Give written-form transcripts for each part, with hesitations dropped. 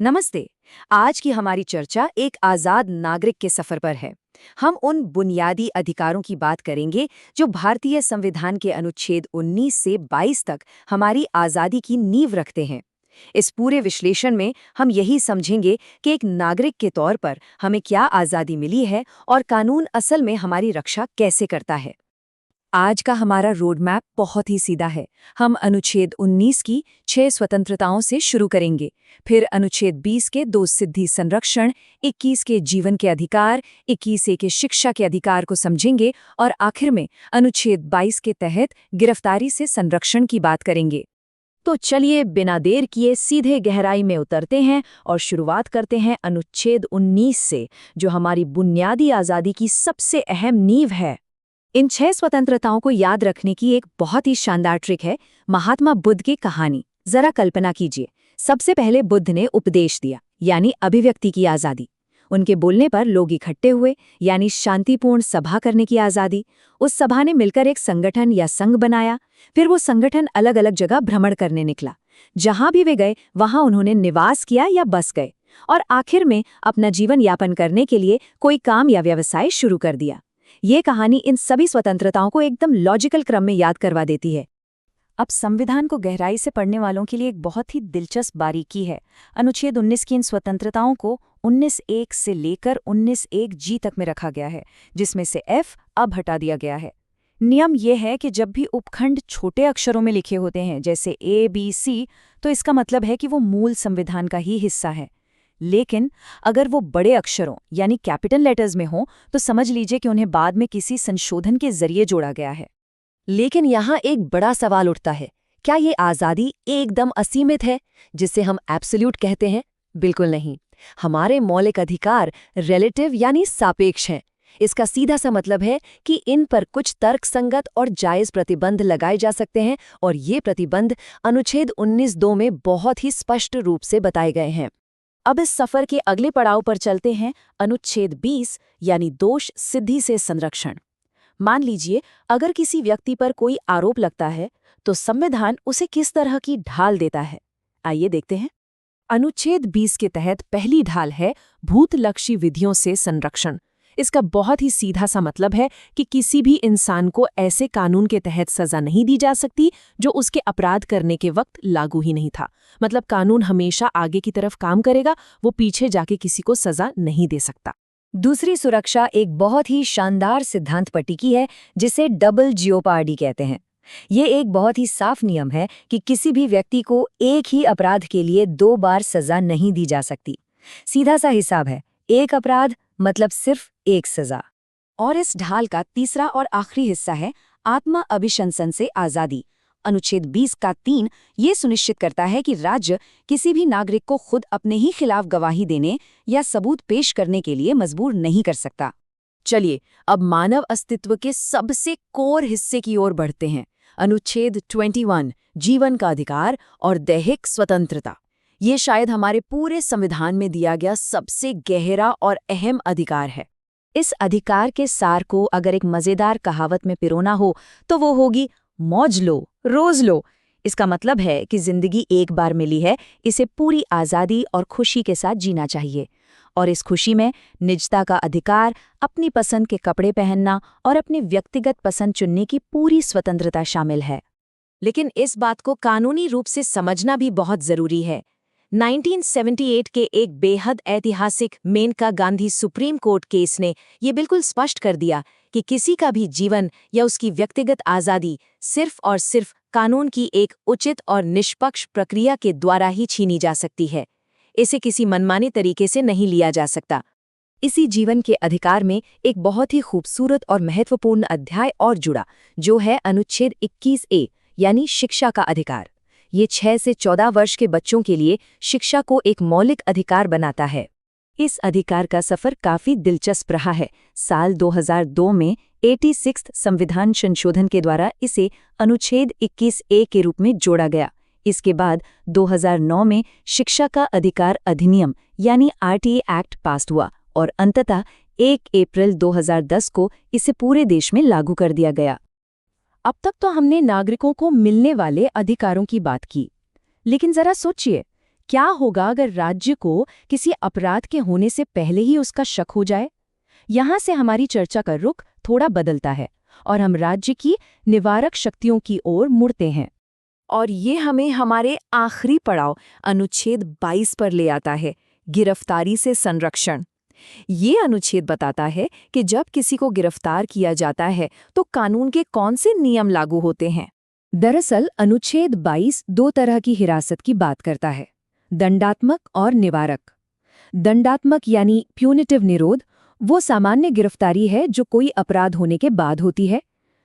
नमस्ते। आज की हमारी चर्चा एक आज़ाद नागरिक के सफ़र पर है। हम उन बुनियादी अधिकारों की बात करेंगे जो भारतीय संविधान के अनुच्छेद 19 से 22 तक हमारी आज़ादी की नींव रखते हैं। इस पूरे विश्लेषण में हम यही समझेंगे कि एक नागरिक के तौर पर हमें क्या आज़ादी मिली है और कानून असल में हमारी रक्षा कैसे करता है। आज का हमारा रोड मैप बहुत ही सीधा है। हम अनुच्छेद 19 की 6 स्वतंत्रताओं से शुरू करेंगे, फिर अनुच्छेद 20 के 2 सिद्धि संरक्षण, 21 के जीवन के अधिकार, 21 के शिक्षा के अधिकार को समझेंगे और आखिर में अनुच्छेद 22 के तहत गिरफ्तारी से संरक्षण की बात करेंगे। तो चलिए बिना देर किए सीधे गहराई में उतरते हैं और शुरुआत करते हैं अनुच्छेद 19 से, जो हमारी बुनियादी आज़ादी की सबसे अहम नींव है। इन 6 स्वतंत्रताओं को याद रखने की एक बहुत ही शानदार ट्रिक है महात्मा बुद्ध की कहानी। जरा कल्पना कीजिए, सबसे पहले बुद्ध ने उपदेश दिया, यानी अभिव्यक्ति की आज़ादी। उनके बोलने पर लोग इकट्ठे हुए, यानी शांतिपूर्ण सभा करने की आज़ादी। उस सभा ने मिलकर एक संगठन या संघ बनाया। फिर वो संगठन अलग अलग जगह भ्रमण करने निकला। जहां भी वे गए वहां उन्होंने निवास किया या बस गए, और आखिर में अपना जीवन यापन करने के लिए कोई काम या व्यवसाय शुरू कर दिया। ये कहानी इन सभी स्वतंत्रताओं को एकदम लॉजिकल क्रम में याद करवा देती है। अब संविधान को गहराई से पढ़ने वालों के लिए एक बहुत ही दिलचस्प बारीकी है। अनुच्छेद 19 की इन स्वतंत्रताओं को 19(1) से लेकर 19(1)G तक में रखा गया है, जिसमें से F अब हटा दिया गया है। नियम यह है कि जब भी उपखंड छोटे अक्षरों में लिखे होते हैं, जैसे A, B, C, तो इसका मतलब है कि वो मूल संविधान का ही हिस्सा है। लेकिन अगर वो बड़े अक्षरों यानी कैपिटल लेटर्स में हो, तो समझ लीजिए कि उन्हें बाद में किसी संशोधन के जरिए जोड़ा गया है। लेकिन यहाँ एक बड़ा सवाल उठता है, क्या ये आज़ादी एकदम असीमित है, जिसे हम एब्सोल्यूट कहते हैं? बिल्कुल नहीं। हमारे मौलिक अधिकार रिलेटिव यानी सापेक्ष हैं। इसका सीधा सा मतलब है कि इन पर कुछ तर्कसंगत और जायज़ प्रतिबंध लगाए जा सकते हैं, और ये प्रतिबंध अनुच्छेद 19(2) में बहुत ही स्पष्ट रूप से बताए गए हैं। अब इस सफर के अगले पड़ाव पर चलते हैं, अनुच्छेद 20 यानी दोष सिद्धि से संरक्षण। मान लीजिए अगर किसी व्यक्ति पर कोई आरोप लगता है, तो संविधान उसे किस तरह की ढाल देता है, आइए देखते हैं। अनुच्छेद 20 के तहत पहली ढाल है भूतलक्षी विधियों से संरक्षण। इसका बहुत ही सीधा सा मतलब है कि किसी भी इंसान को ऐसे कानून के तहत सजा नहीं दी जा सकती जो उसके अपराध करने के वक्त लागू ही नहीं था। मतलब कानून हमेशा आगे की तरफ काम करेगा, वो पीछे जाके किसी को सजा नहीं दे सकता। दूसरी सुरक्षा एक बहुत ही शानदार सिद्धांत पट्टी की है, जिसे डबल जियोपार्डी कहते हैं। ये एक बहुत ही साफ नियम है कि किसी भी व्यक्ति को एक ही अपराध के लिए 2 बार सजा नहीं दी जा सकती। सीधा सा हिसाब है, एक अपराध मतलब सिर्फ एक सजा। और इस ढाल का तीसरा और आखिरी हिस्सा है आत्मा अभिशंसन से आज़ादी। अनुच्छेद 20 का 3 ये सुनिश्चित करता है कि राज्य किसी भी नागरिक को खुद अपने ही खिलाफ गवाही देने या सबूत पेश करने के लिए मजबूर नहीं कर सकता। चलिए अब मानव अस्तित्व के सबसे कोर हिस्से की ओर बढ़ते हैं। अनुच्छेद 21 जीवन का अधिकार और दैहिक स्वतंत्रता। ये शायद हमारे पूरे संविधान में दिया गया सबसे गहरा और अहम अधिकार है। इस अधिकार के सार को अगर एक मज़ेदार कहावत में पिरोना हो तो वो होगी, मौज लो रोज लो। इसका मतलब है कि जिंदगी एक बार मिली है, इसे पूरी आज़ादी और खुशी के साथ जीना चाहिए। और इस खुशी में निजता का अधिकार, अपनी पसंद के कपड़े पहनना और अपनी व्यक्तिगत पसंद चुनने की पूरी स्वतंत्रता शामिल है। लेकिन इस बात को कानूनी रूप से समझना भी बहुत ज़रूरी है। 1978 के एक बेहद ऐतिहासिक Maneka Gandhi supreme court case ने ये बिल्कुल स्पष्ट कर दिया कि किसी का भी जीवन या उसकी व्यक्तिगत आज़ादी सिर्फ और सिर्फ कानून की एक उचित और निष्पक्ष प्रक्रिया के द्वारा ही छीनी जा सकती है। इसे किसी मनमाने तरीके से नहीं लिया जा सकता। इसी जीवन के अधिकार में एक बहुत ही खूबसूरत और महत्वपूर्ण अध्याय और जुड़ा, जो है अनुच्छेद 21(a) यानी शिक्षा का अधिकार। ये 6 से 14 वर्ष के बच्चों के लिए शिक्षा को एक मौलिक अधिकार बनाता है। इस अधिकार का सफ़र काफ़ी दिलचस्प रहा है। साल 2002 में 86 संविधान संशोधन के द्वारा इसे अनुच्छेद 21(a) के रूप में जोड़ा गया। इसके बाद 2009 में शिक्षा का अधिकार अधिनियम यानी RTA एक्ट पास हुआ और अंततः 1 अप्रैल 2010 को इसे पूरे देश में लागू कर दिया गया। अब तक तो हमने नागरिकों को मिलने वाले अधिकारों की बात की, लेकिन जरा सोचिए, क्या होगा अगर राज्य को किसी अपराध के होने से पहले ही उसका शक हो जाए? यहाँ से हमारी चर्चा का रुख थोड़ा बदलता है और हम राज्य की निवारक शक्तियों की ओर मुड़ते हैं। और ये हमें हमारे आखिरी पड़ाव अनुच्छेद 22 पर ले आता है, गिरफ्तारी से संरक्षण। ये अनुच्छेद बताता है कि जब किसी को गिरफ्तार किया जाता है तो कानून के कौन से नियम लागू होते हैं। दरअसल अनुच्छेद 22 दो तरह की हिरासत की बात करता है, दंडात्मक और निवारक। दंडात्मक यानी प्यूनिटिव निरोध वो सामान्य गिरफ्तारी है जो कोई अपराध होने के बाद होती है,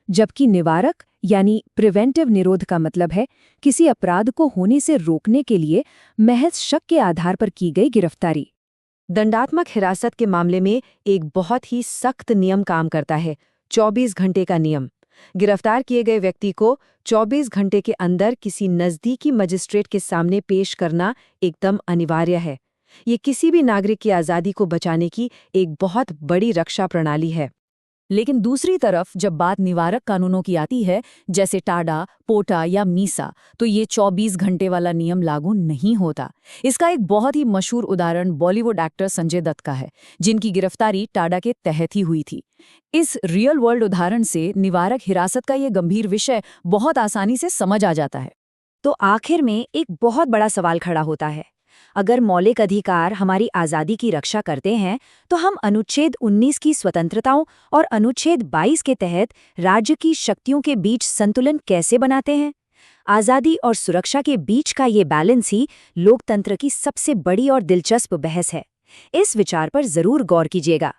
जबकि निवारक यानी प्रिवेंटिव निरोध का मतलब है किसी अपराध को होने से रोकने के लिए महज शक के आधार पर की गई गिरफ्तारी। दंडात्मक हिरासत के मामले में एक बहुत ही सख्त नियम काम करता है, 24 घंटे का नियम। गिरफ्तार किए गए व्यक्ति को 24 घंटे के अंदर किसी नज़दीकी मजिस्ट्रेट के सामने पेश करना एकदम अनिवार्य है। ये किसी भी नागरिक की आज़ादी को बचाने की एक बहुत बड़ी रक्षा प्रणाली है। लेकिन दूसरी तरफ जब बात निवारक कानूनों की आती है, जैसे टाडा, पोटा या मीसा, तो ये 24 घंटे वाला नियम लागू नहीं होता। इसका एक बहुत ही मशहूर उदाहरण बॉलीवुड एक्टर संजय दत्त का है, जिनकी गिरफ्तारी टाडा के तहत ही हुई थी। इस रियल वर्ल्ड उदाहरण से निवारक हिरासत का ये गंभीर विषय बहुत आसानी से समझ आ जाता है। तो आखिर में एक बहुत बड़ा सवाल खड़ा होता है, अगर मौलिक अधिकार हमारी आज़ादी की रक्षा करते हैं तो हम अनुच्छेद 19 की स्वतंत्रताओं और अनुच्छेद 22 के तहत राज्य की शक्तियों के बीच संतुलन कैसे बनाते हैं? आज़ादी और सुरक्षा के बीच का ये बैलेंस ही लोकतंत्र की सबसे बड़ी और दिलचस्प बहस है। इस विचार पर जरूर गौर कीजिएगा।